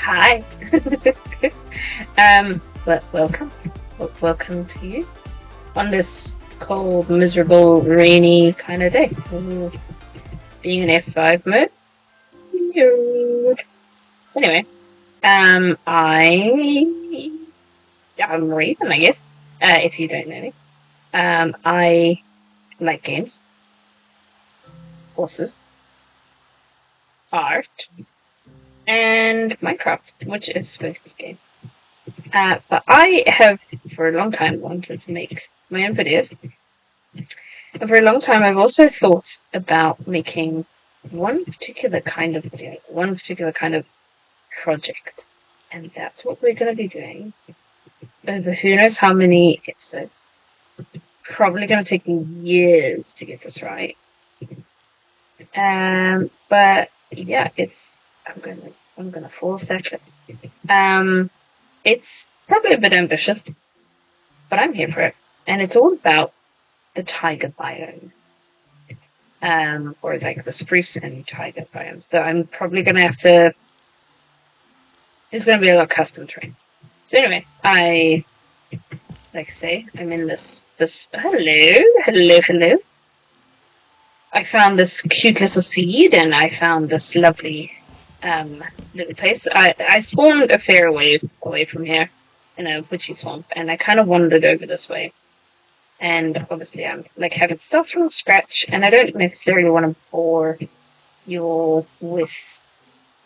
Hi. But welcome to you on this cold, miserable, rainy kind of day. Being in F5 mode. Weird. Anyway, I'm Raven, I guess. If you don't know me, I like games, horses, art, and Minecraft, which is supposed to game. But I have, for a long time, wanted to make my own videos. And for a long time, I've also thought about making one particular kind of video, one particular kind of project. And that's what we're going to be doing over who knows how many episodes. Probably going to take me years to get this right. But yeah, I'm gonna fall off that cliff. It's probably a bit ambitious, but I'm here for it. And it's all about the taiga biome. Or like the spruce and taiga biomes. So I'm probably gonna have to. There's gonna be a lot of custom terrain. So anyway, like I say, I'm in this. Hello. I found this cute little seed, and I found this lovely little place. I spawned a fair way away from here in a witchy swamp, and I kind of wandered over this way. And obviously, I'm like having to start from scratch, and I don't necessarily want to bore you all with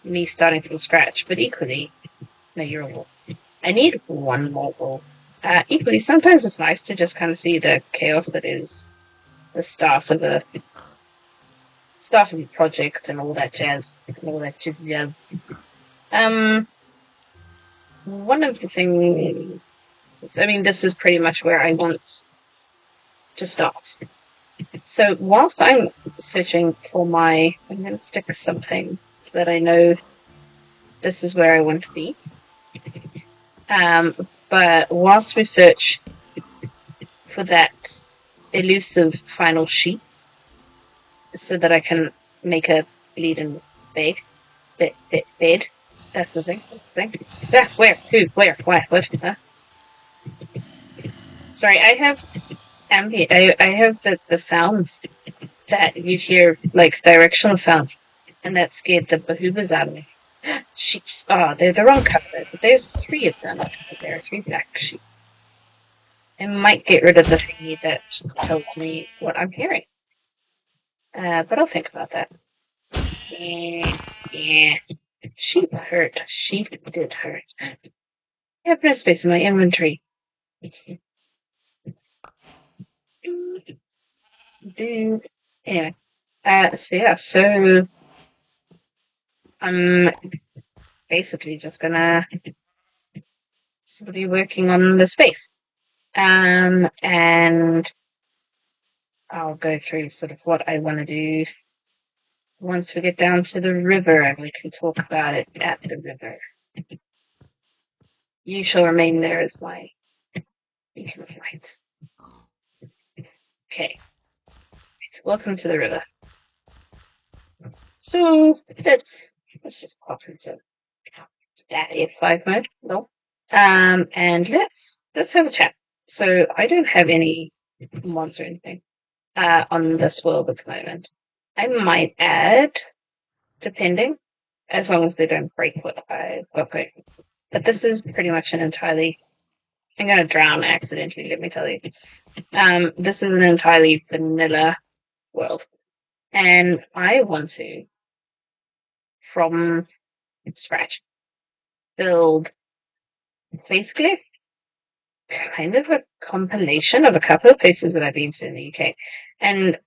me starting from scratch, but equally, no, you're all. I need one more wall. Equally, sometimes it's nice to just kind of see the chaos that is the start of a project and all that jazz, One of the things, I mean, this is pretty much where I want to start. So whilst I'm searching for I'm going to stick something so that I know this is where I want to be. But whilst we search for that elusive final sheet, so that I can make a bleeding bed. That's the thing. Ah, where? Who? Where? Why? What? Huh? Sorry, I have I have the sounds that you hear, like directional sounds, and that scared the behoovers out of me. Sheep. Oh, they're the wrong color. But there's 3 of them. There are 3 black sheep. I might get rid of the thingy that tells me what I'm hearing. But I'll think about that. Yeah. Sheep hurt. Sheep did hurt. I have no space in my inventory. Anyway. So I'm basically just gonna be working on the space. And I'll go through sort of what I want to do once we get down to the river, and we can talk about it at the river. You shall remain there as my beacon of light. Okay. Welcome to the river. So let's just pop into that F5 mode. No. And let's have a chat. So I don't have any mods or anything on this world at the moment. I might add, depending, as long as they don't break what I've got going. But this is pretty much an entirely. I'm going to drown accidentally. Let me tell you. This is an entirely vanilla world, and I want to, from scratch, build basically kind of a compilation of a couple of places that I've been to in the UK. And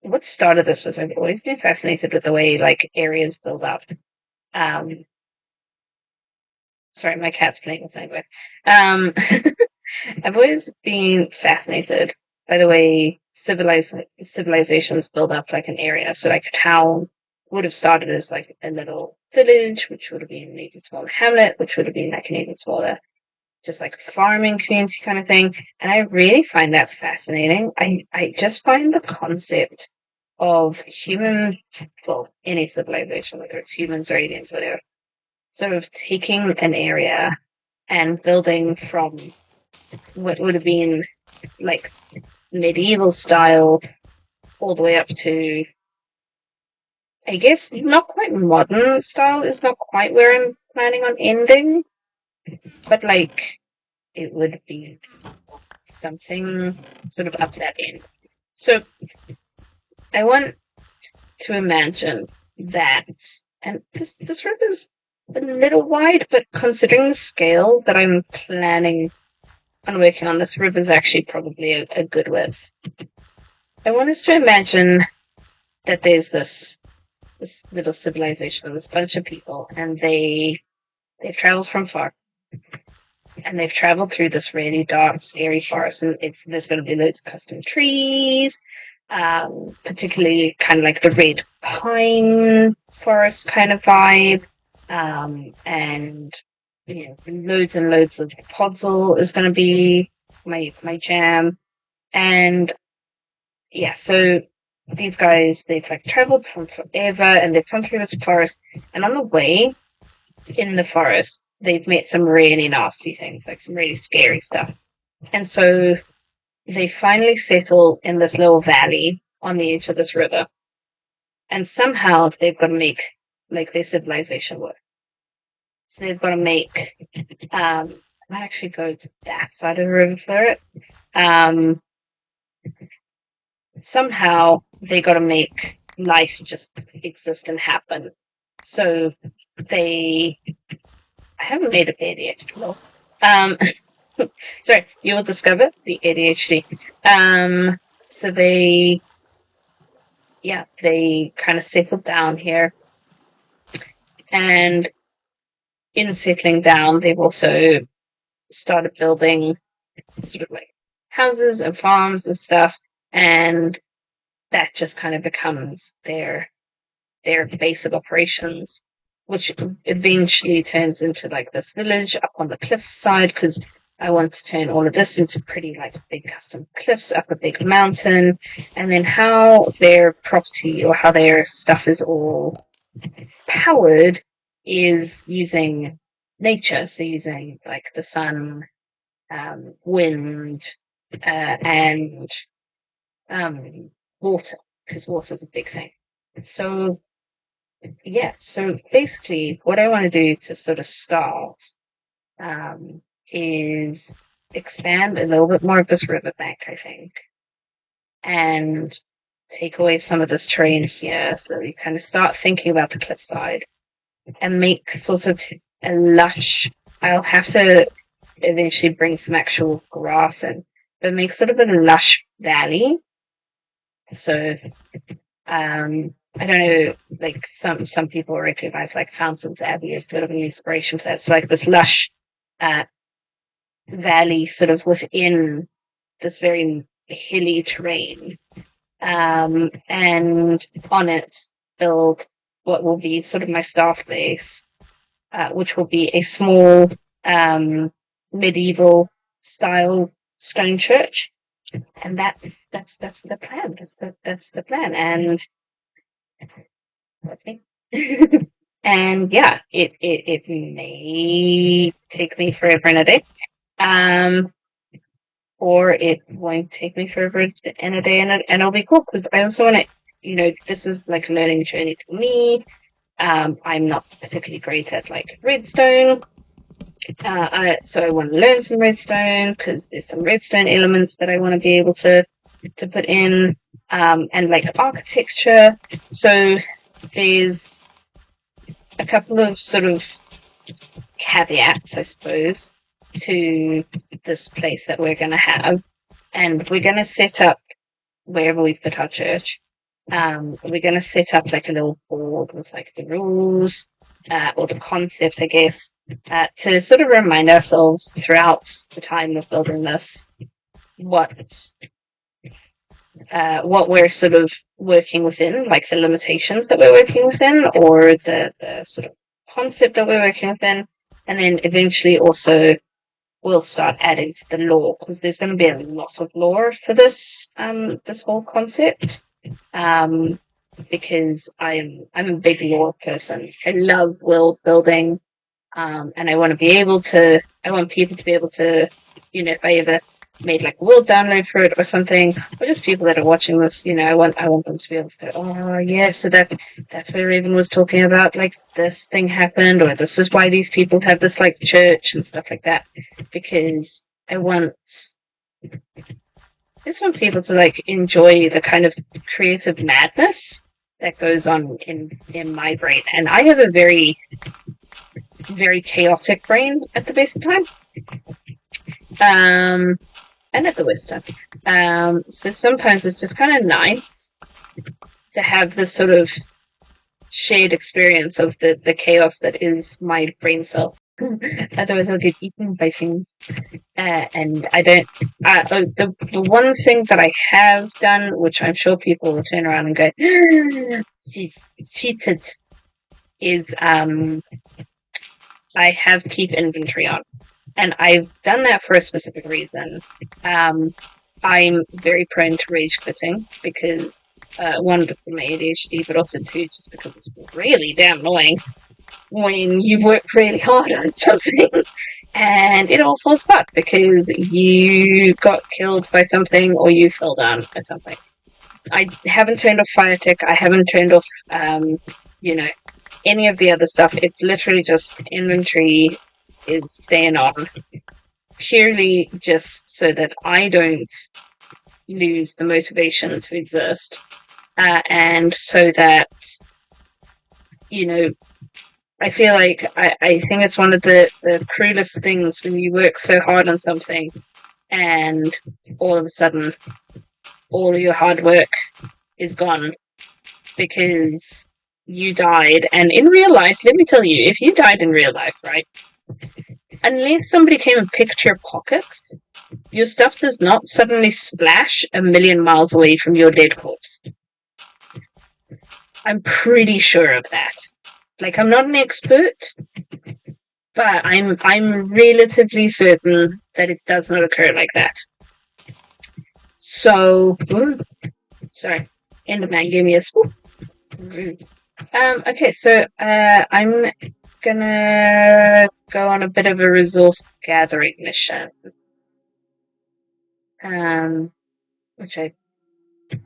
what started this was I've always been fascinated with the way like areas build up. Sorry, my cat's playing with something. I've always been fascinated by the way civilizations build up like an area. So like a town would have started as like a little village, which would have been an even smaller hamlet, which would have been like an even smaller just like farming community kind of thing. And I really find that fascinating. I just find the concept of any civilization, whether it's humans or aliens, whatever, sort of taking an area and building from what would have been like medieval style all the way up to, I guess, not quite modern style is not quite where I'm planning on ending, but like it would be something sort of up that end. So I want to imagine that, and this room is a little wide, but considering the scale that I'm planning on working on, this river is actually probably a good width. I want us to imagine that there's this little civilization, this bunch of people, and they've traveled from far, and they've traveled through this really dark, scary forest, and there's going to be loads of custom trees, particularly kind of like the red pine forest kind of vibe, and loads and loads of podzol is going to be my jam, and yeah, so these guys, they've like traveled from forever, and they've come through this forest, and on the way in the forest, they've met some really nasty things, like some really scary stuff, and so they finally settle in this little valley on the edge of this river, and somehow they've got to make like their civilization work. So they've got to make, I might actually go to that side of the river for it. Somehow they got to make life just exist and happen. So I haven't made a bed yet. No. Sorry, you will discover the ADHD. So they kind of settled down here, and in settling down, they've also started building sort of like houses and farms and stuff, and that just kind of becomes their base of operations, which eventually turns into like this village up on the cliffside, because I want to turn all of this into pretty like big custom cliffs up a big mountain, and then how their property or how their stuff is all powered is using nature, so using like the sun, wind, and water, because water is a big thing. So yeah, so basically what I want to do to sort of start is expand a little bit more of this riverbank, I think, and take away some of this terrain here, so we kind of start thinking about the cliffside and make sort of a lush. I'll have to eventually bring some actual grass in, but make sort of a lush valley. So I don't know, like some people recognize like Fountains Abbey as sort of an inspiration for that. It's like this lush valley sort of within this very hilly terrain, and on it build what will be sort of my start base, which will be a small medieval style stone church, and that's the plan. That's the plan, and that's me. And yeah, it may take me forever and a day, or it won't take me forever and a day, and it'll be cool, because I also want to, this is like a learning journey for me. I'm not particularly great at like redstone, so I want to learn some redstone, because there's some redstone elements that I want to be able to put in, and like architecture. So there's a couple of sort of caveats, I suppose, to this place that we're going to have, and we're going to set up wherever we put our church. We're going to set up like a little board with like the rules, or the concept, I guess, to sort of remind ourselves throughout the time of building this what we're sort of working within, like the limitations that we're working within, or the sort of concept that we're working within, and then eventually also we'll start adding to the lore, because there's going to be a lot of lore for this whole concept, because I'm a big lore person. I love world building. And I want people to be able to, if I ever made like a world download for it or something, or just people that are watching this, I want them to be able to go, oh yeah, so that's where Raven was talking about, like this thing happened, or this is why these people have this like church and stuff like that, because I just want people to like enjoy the kind of creative madness that goes on in my brain, and I have a very very chaotic brain at the best of time. And at the worst time. So sometimes it's just kind of nice to have this sort of shared experience of the chaos that is my brain cell. Otherwise I'll get eaten by things. And I don't... the one thing that I have done, which I'm sure people will turn around and go, she's cheated, is I have keep inventory on. And I've done that for a specific reason. I'm very prone to rage quitting because, one, because of my ADHD, but also, two, just because it's really damn annoying when you've worked really hard on something and it all falls apart because you got killed by something or you fell down or something. I haven't turned off fire tech. I haven't turned off, any of the other stuff. It's literally just inventory is staying on purely just so that I don't lose the motivation to exist, and so that I feel like I think it's one of the cruelest things when you work so hard on something and all of a sudden all of your hard work is gone because you died. And in real life, let me tell you, if you died in real life, right, unless somebody came and picked your pockets, your stuff does not suddenly splash a million miles away from your dead corpse. I'm pretty sure of that. Like, I'm not an expert, but I'm relatively certain that it does not occur like that. So, sorry, Enderman gave me a spoon. Okay, so I'm gonna go on a bit of a resource gathering mission. Which I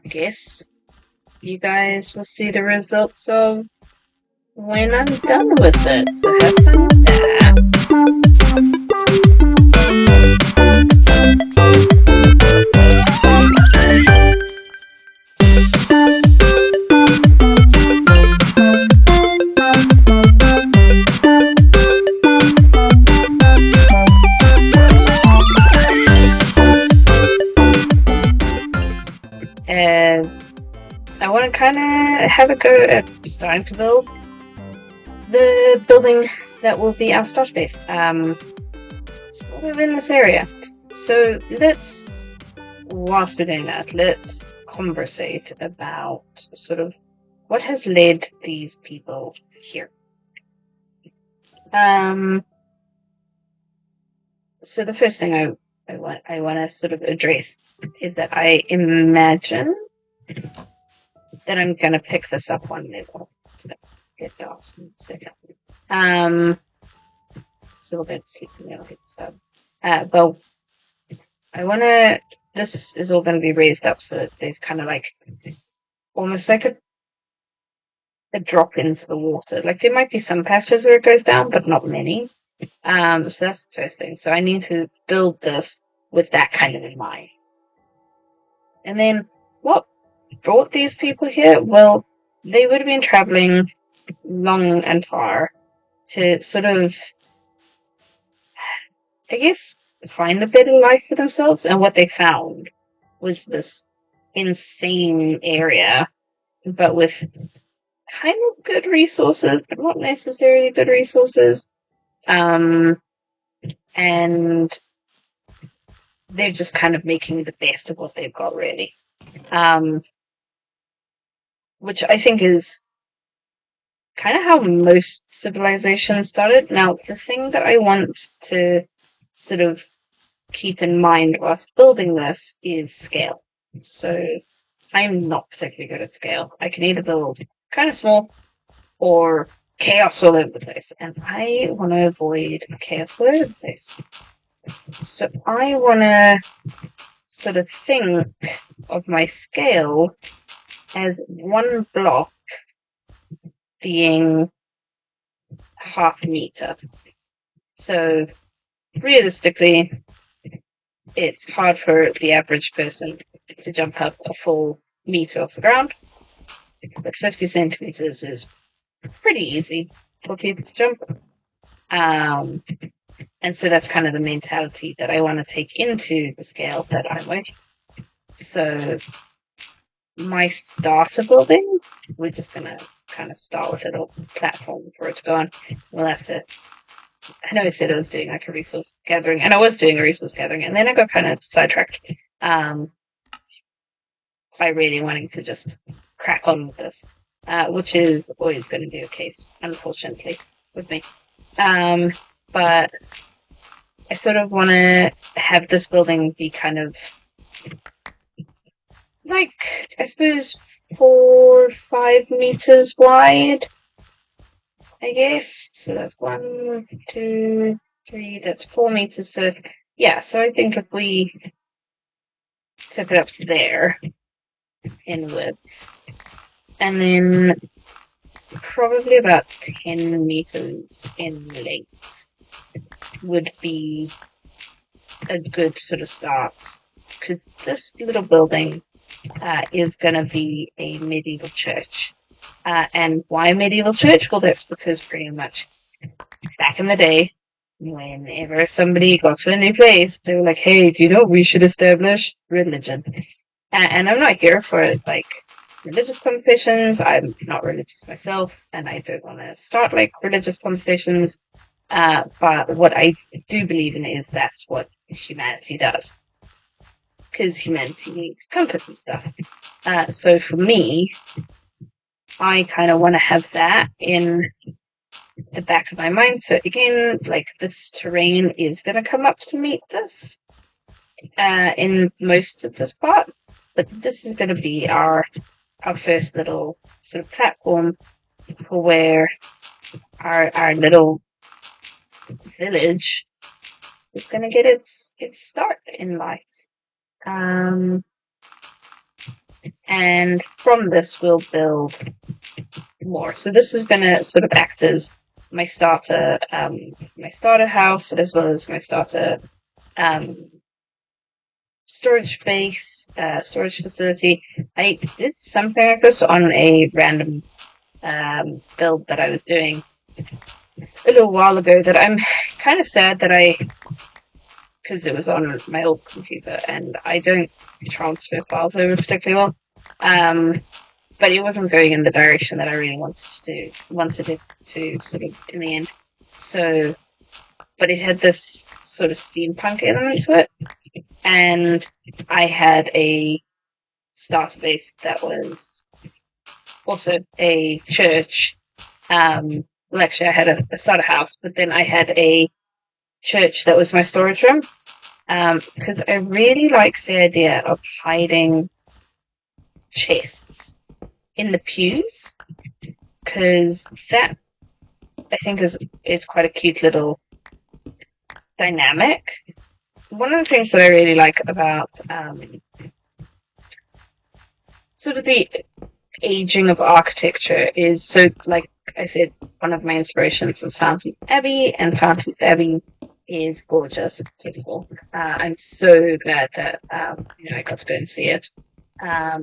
guess you guys will see the results of when I'm done with it. So have fun with that. I want to kind of have a go at starting to build the building that will be our start base, sort of in this area. So whilst we're doing that, let's conversate about sort of what has led these people here. So the first thing I want to sort of address is that I imagine that I'm going to pick this up one level. So get Dawson in a second. Still a bit sleepy now. So, but I want to. This is all going to be raised up so that there's kind of like almost like a drop into the water. Like there might be some patches where it goes down, but not many. So that's the first thing. So I need to build this with that kind of in mind. And then what brought these people here? Well, they would have been traveling long and far to sort of, I guess, find a better life for themselves. And what they found was this insane area, but with kind of good resources, but not necessarily good resources. And they're just kind of making the best of what they've got, really. Which I think is kind of how most civilizations started. Now, the thing that I want to sort of keep in mind whilst building this is scale. So I'm not particularly good at scale. I can either build kind of small or chaos all over the place, and I want to avoid chaos all over the place. So I want to sort of think of my scale as one block being half a meter. So realistically, it's hard for the average person to jump up a full meter off the ground, but 50 centimeters is pretty easy for people to jump. And so that's kind of the mentality that I want to take into the scale that I'm working. So my starter building, we're just going to kind of start with a little platform for it to go on. We'll have to, I know I said I was doing like a resource gathering, and I was doing a resource gathering, and then I got kind of sidetracked by really wanting to just crack on with this, which is always going to be the case, unfortunately, with me. But I sort of want to have this building be kind of like, I suppose, 4 or 5 meters wide, I guess. So that's 1, 2, 3, that's 4 meters. So, yeah, so I think if we took it up to there in width, and then probably about 10 meters in length would be a good sort of start, because this little building is going to be a medieval church. And why medieval church? Well, that's because pretty much back in the day, whenever somebody got to a new place, they were like, hey, do you know we should establish religion? And I'm not here for, like, religious conversations. I'm not religious myself, and I don't want to start, like, religious conversations. But what I do believe in is that's what humanity does. Because humanity needs comfort and stuff. So for me, I kind of want to have that in the back of my mind. So again, like, this terrain is going to come up to meet this in most of this part. But this is going to be our first little sort of platform for where our little village is going to get its start in life. And from this, we'll build more. So this is going to sort of act as my starter house, as well as my starter storage base, storage facility. I did something like this on a random build that I was doing a little while ago that I'm kind of sad that because it was on my old computer, and I don't transfer files over particularly well. But it wasn't going in the direction that I really wanted it to sort of in the end. So, but it had this sort of steampunk element to it, and I had a starter base that was also a church. Well, actually, I had a starter house, but then I had a church that was my storage room, because I really like the idea of hiding chests in the pews, because that, I think, is quite a cute little dynamic. One of the things that I really like about sort of the aging of architecture is, so, like I said, one of my inspirations was Fountains Abbey, and Fountains Abbey is gorgeous, first of all. I'm so glad that I got to go and see it.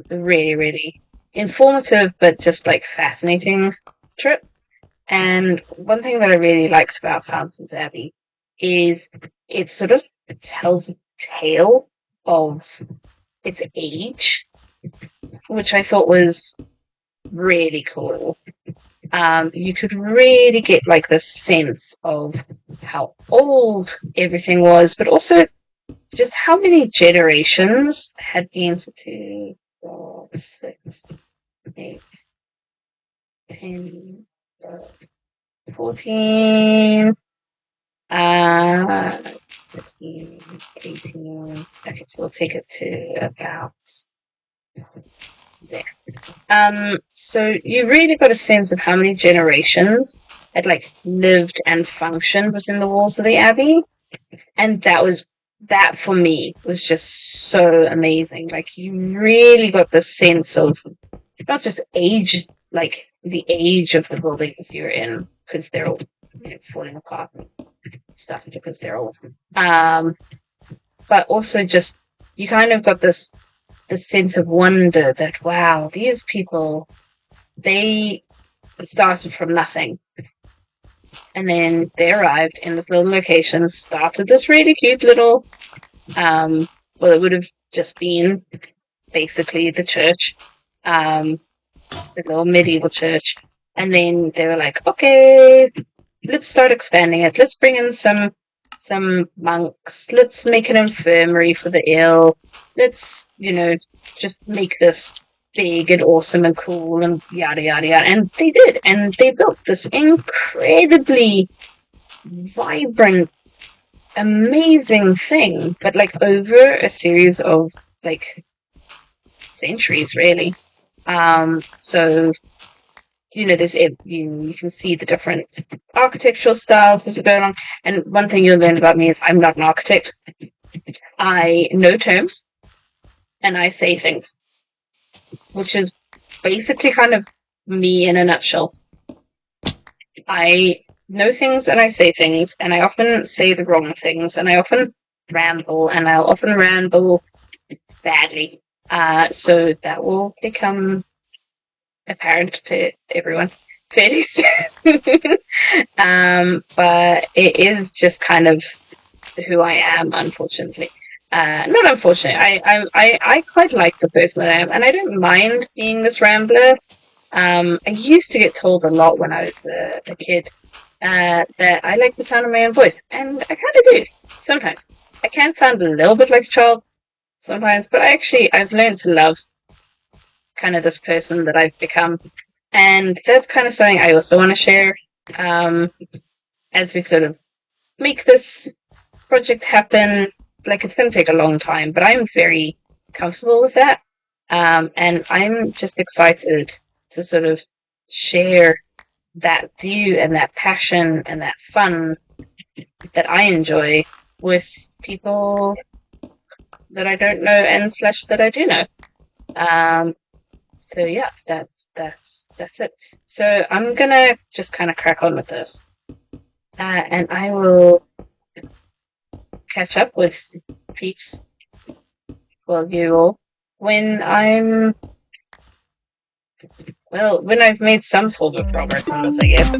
Really, really informative, but just like fascinating trip. And one thing that I really liked about Fountains Abbey is it sort of tells a tale of its age, which I thought was really cool. You could really get like this sense of how old everything was, but also just how many generations had been 2, 4, 6, 8, 10, 14, 16, 18. Okay, so we'll take it to about there. So you really got a sense of how many generations had like lived and functioned within the walls of the abbey, and that for me was just so amazing. Like you really got the sense of not just age, like the age of the buildings you're in, because they're all falling apart and stuff because they're old. But also just you kind of got this sense of wonder that wow, these people, they started from nothing, and then they arrived in this little location, started this really cute little well, it would have just been basically the church, the little medieval church, and then they were like, okay, let's start expanding it. Let's bring in some monks. Let's make an infirmary for the ill. Let's, just make this big and awesome and cool and yada yada yada. And they did, and they built this incredibly vibrant, amazing thing, but like over a series of like centuries, really. So there's you can see the different architectural styles as we go along. And one thing you'll learn about me is I'm not an architect. I know terms and I say things, which is basically kind of me in a nutshell. I know things and I say things, and I often say the wrong things, and I often ramble, and I'll often ramble badly. So that will become apparent to everyone fairly soon. But it is just kind of who I am, unfortunately. Not unfortunately. I quite like the person that I am, and I don't mind being this rambler. I used to get told a lot when I was a kid that I like the sound of my own voice, and I kind of do sometimes. I can sound a little bit like a child sometimes, but I've learned to love kind of this person that I've become, and that's kind of something I also want to share as we sort of make this project happen. Like, it's going to take a long time, but I'm very comfortable with that, and I'm just excited to sort of share that view and that passion and that fun that I enjoy with people that I don't know and / that I do know. So yeah, that's it. So I'm gonna just kind of crack on with this, and I will catch up with peeps, well, you all, when I've made some form of progress on this, I guess.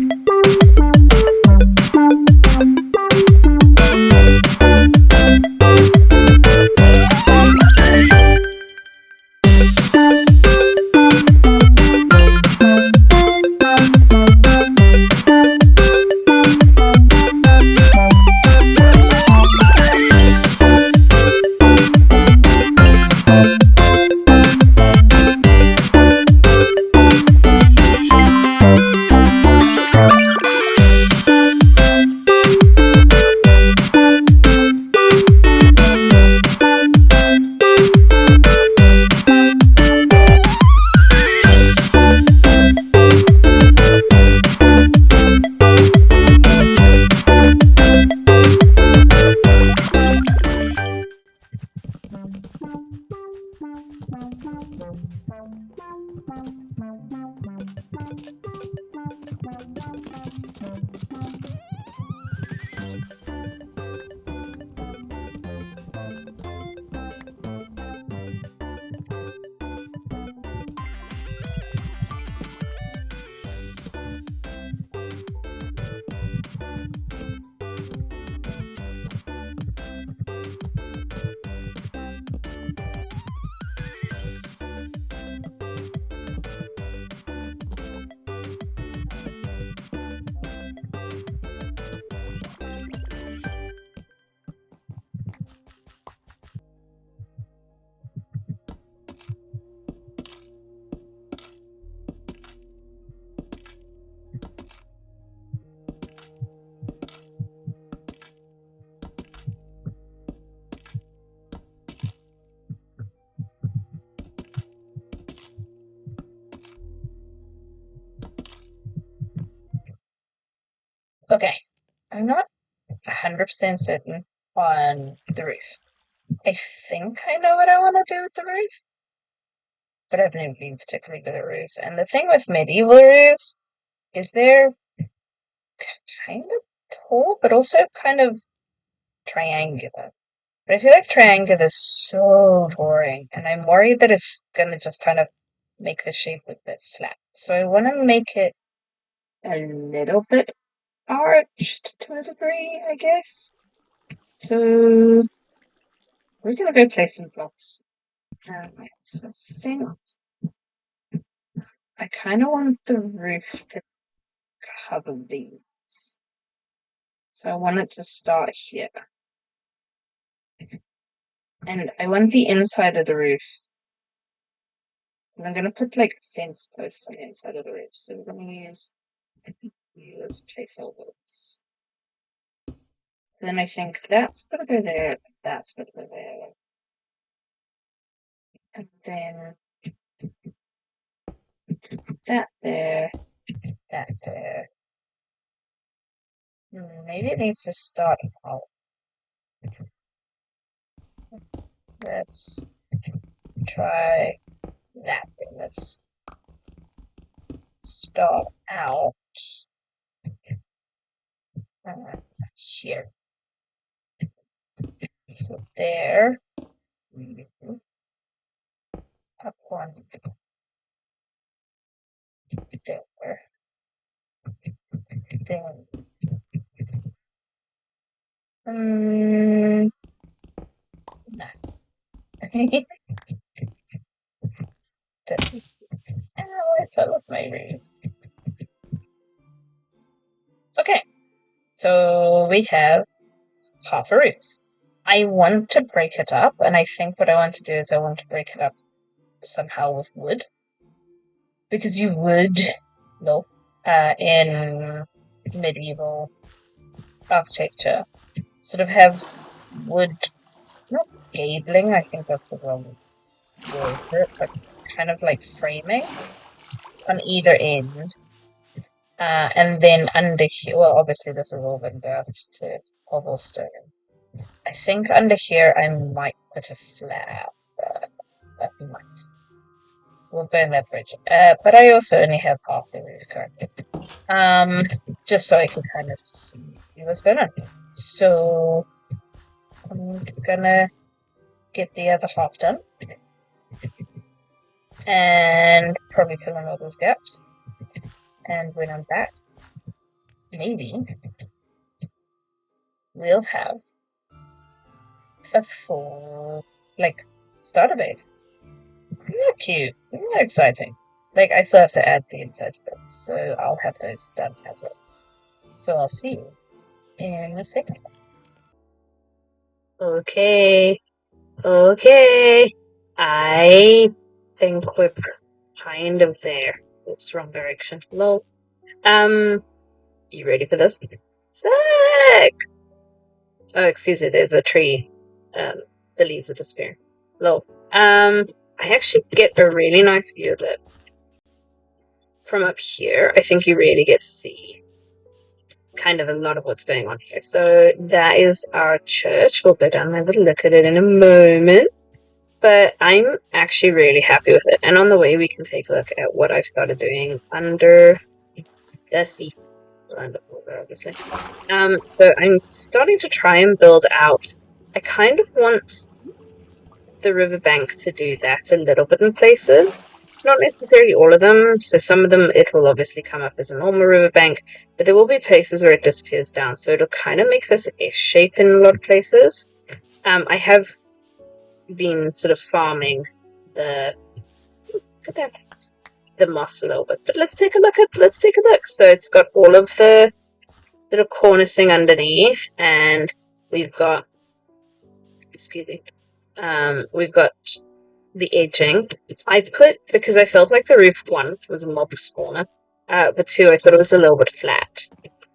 Okay, I'm not 100% certain on the roof. I think I know what I want to do with the roof, but I've never been particularly good at roofs. And the thing with medieval roofs is they're kind of tall, but also kind of triangular. But I feel like triangular is so boring, and I'm worried that it's gonna just kind of make the shape a bit flat. So I want to make it a little bit arched to a degree, I guess. So we're gonna go place some blocks. So I think I kind of want the roof to cover these. So I want it to start here. And I want the inside of the roof. I'm going to put like fence posts on the inside of the roof. So we're going to use placeholders. Then I think that's going to go there, that's going to go there. And then that there, that there. Maybe it needs to start out. Let's try that thing. Let's start out here. So there. Up one. There. Then. No. Ow, I fell off my roof. Okay, so we have half a roof. I want to break it up, and I think what I want to do is I want to break it up somehow with wood. Because you would, no, in medieval architecture, sort of have wood, not gabling, I think that's the wrong word for it, but kind of like framing on either end. And then under here, well, obviously this is all been down to cobblestone. I think under here I might put a slab. But we might. We'll burn that bridge. But I also only have half the roof currently. Just so I can kind of see what's going on. So I'm gonna get the other half done. And probably fill in all those gaps. And when I'm back, maybe we'll have a full, like, starter base. Isn't that cute? Isn't that exciting? Like, I still have to add the inside bits, so I'll have those done as well. So I'll see you in a second. Okay. I think we're kind of there. Oops, wrong direction. Lol. You ready for this? Sick! Oh, excuse me, there's a tree. The leaves are disappearing. Lol. I actually get a really nice view of it. From up here, I think you really get to see kind of a lot of what's going on here. So that is our church. We'll go down and have a look at it in a moment. But I'm actually really happy with it. And on the way, we can take a look at what I've started doing under the sea. Obviously. So I'm starting to try and build out. I kind of want the riverbank to do that a little bit in places. Not necessarily all of them. So some of them, it will obviously come up as a normal riverbank, but there will be places where it disappears down. So it'll kind of make this S shape in a lot of places. I have been sort of farming the moss a little bit, but let's take a look. So it's got all of the little cornicing underneath, and we've got we've got the edging. I put, because I felt like the roof, one, was a mob spawner, but two, I thought it was a little bit flat.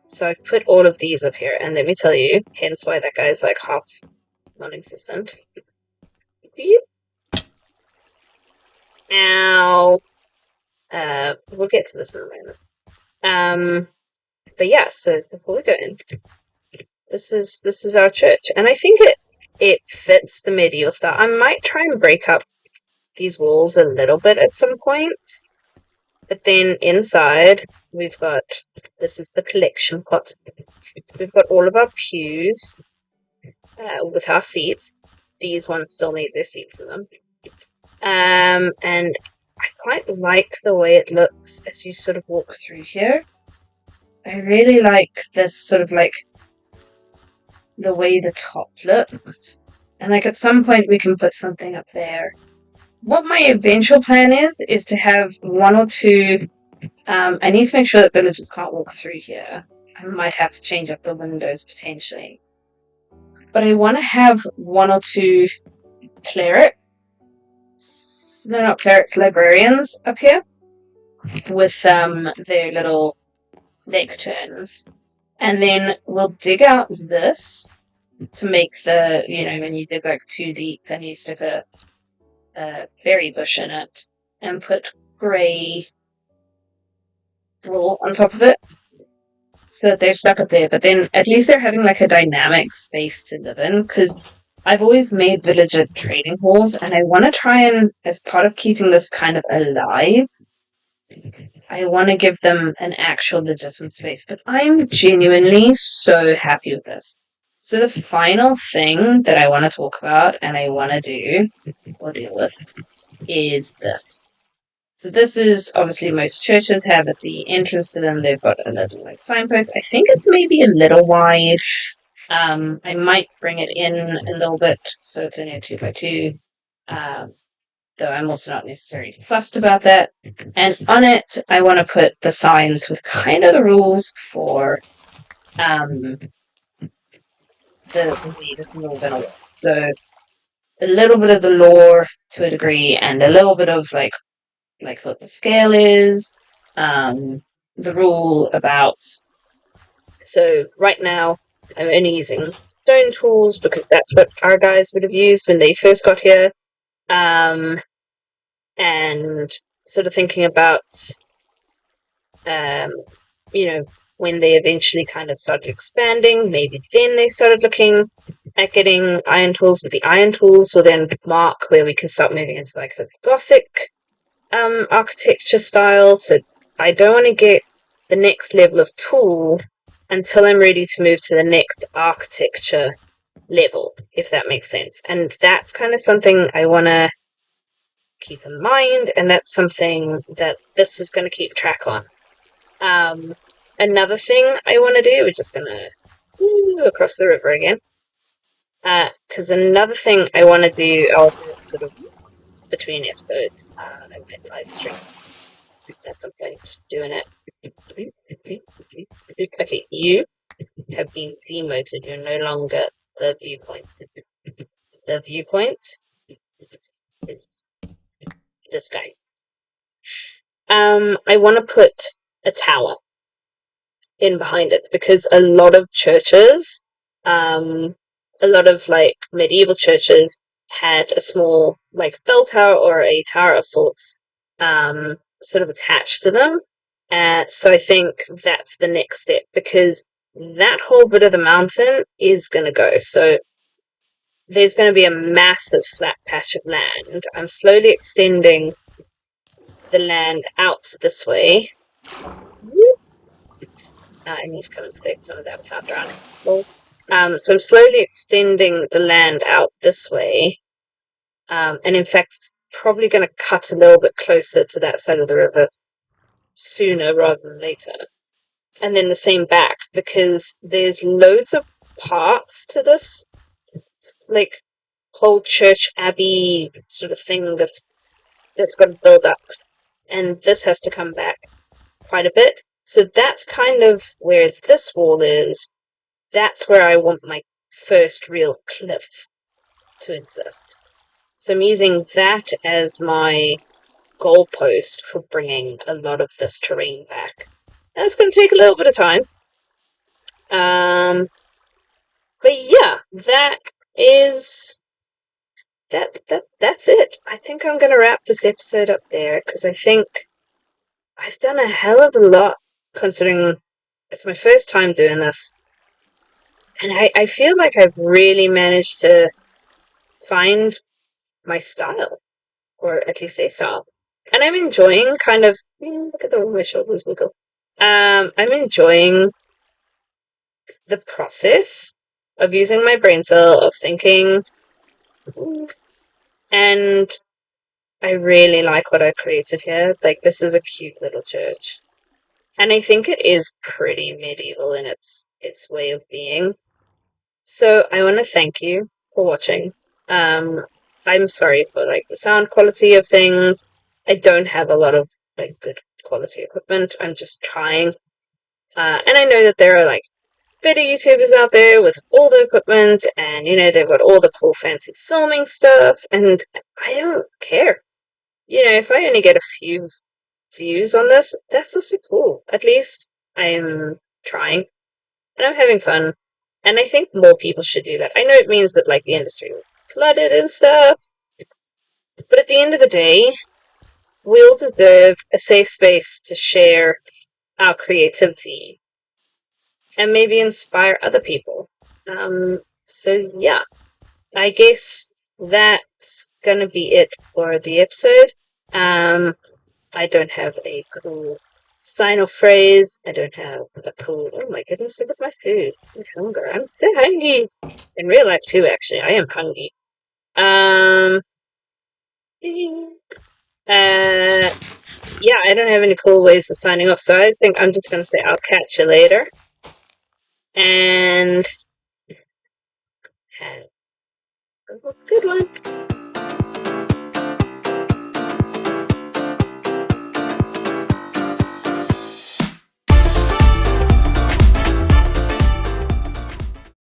So I've put all of these up here, and let me tell you, hence why that guy's like half non-existent. Ow. We'll get to this in a moment. But yeah, so before we go in, this is our church, and I think it fits the medieval style. I might try and break up these walls a little bit at some point, but then inside we've got, this is the collection pot. We've got all of our pews with our seats. These ones still need their seats in them. And I quite like the way it looks as you sort of walk through here. I really like this sort of like the way the top looks. And like at some point we can put something up there. What my eventual plan is to have one or two. I need to make sure that villagers can't walk through here. I might have to change up the windows potentially. But I want to have one or two clerics. No, not clerics, librarians up here with their little lecterns. And then we'll dig out this to make the, when you dig like too deep and you stick a berry bush in it and put grey wool on top of it so that they're stuck up there. But then at least they're having like a dynamic space to live in, because I've always made villager trading halls, and I want to try and, as part of keeping this kind of alive, I want to give them an actual legitimate space. But I'm genuinely so happy with this. So the final thing that I want to talk about and I want to do or deal with is this. So this is obviously most churches have at the entrance to them. They've got a little like signpost. I think it's maybe a little wide. I might bring it in a little bit so it's only a 2x2. Though I'm also not necessarily fussed about that. And on it, I want to put the signs with kind of the rules for the way this is all going to work. So a little bit of the lore to a degree, and a little bit of like what the scale is, the rule about. So right now, I'm only using stone tools because that's what our guys would have used when they first got here. And sort of thinking about, when they eventually kind of started expanding, maybe then they started looking at getting iron tools, but the iron tools will then mark where we can start moving into like the Gothic architecture style. So I don't want to get the next level of tool until I'm ready to move to the next architecture level, if that makes sense. And that's kind of something I want to keep in mind, and that's something that this is going to keep track on. Another thing I want to do, we're just going to across the river again, because another thing I want to do, I'll do it sort of between episodes, I might live stream. That's something to do in it. Okay, you have been demoted. You're no longer the viewpoint. The viewpoint is this guy. I want to put a tower in behind it, because a lot of churches, a lot of like medieval churches had a small like bell tower or a tower of sorts sort of attached to them. So I think that's the next step, because that whole bit of the mountain is going to go. So there's going to be a massive flat patch of land. I'm slowly extending the land out this way. I need to come and collect some of that without drowning. So I'm slowly extending the land out this way. And in fact, it's probably going to cut a little bit closer to that side of the river sooner rather than later. And then the same back, because there's loads of parts to this, like whole church abbey sort of thing that's got to build up, and this has to come back quite a bit. So that's kind of where this wall is. That's where I want my first real cliff to exist. So I'm using that as my goalpost for bringing a lot of this terrain back. That's going to take a little bit of time. But yeah, that is that's it. I think I'm going to wrap this episode up there, because I think I've done a hell of a lot considering It's my first time doing this, and I feel like I've really managed to find my style, or at least a style. And I'm enjoying kind of, look at the way my shoulders wiggle. I'm enjoying the process of using my brain cell, of thinking, and I really like what I created here. Like, this is a cute little church. And I think it is pretty medieval in its way of being. So I want to thank you for watching. Um, I'm sorry for like the sound quality of things. I don't have a lot of like good quality equipment. I'm just trying. And I know that there are like better YouTubers out there with all the equipment, and they've got all the cool fancy filming stuff, and I don't care. If I only get a few views on this, that's also cool. At least I'm trying and I'm having fun. And I think more people should do that. I know it means that like the industry will flood it and stuff, but at the end of the day, we all deserve a safe space to share our creativity and maybe inspire other people. So yeah, I guess that's gonna be it for the episode. Um, I don't have a cool sign off phrase. I don't have a cool. Oh my goodness! Look at my food. I'm hungry. I'm so hungry. In real life too, actually, I am hungry. Um. Uh. Yeah, I don't have any cool ways of signing off, so I think I'm just gonna say I'll catch you later, and have a good one.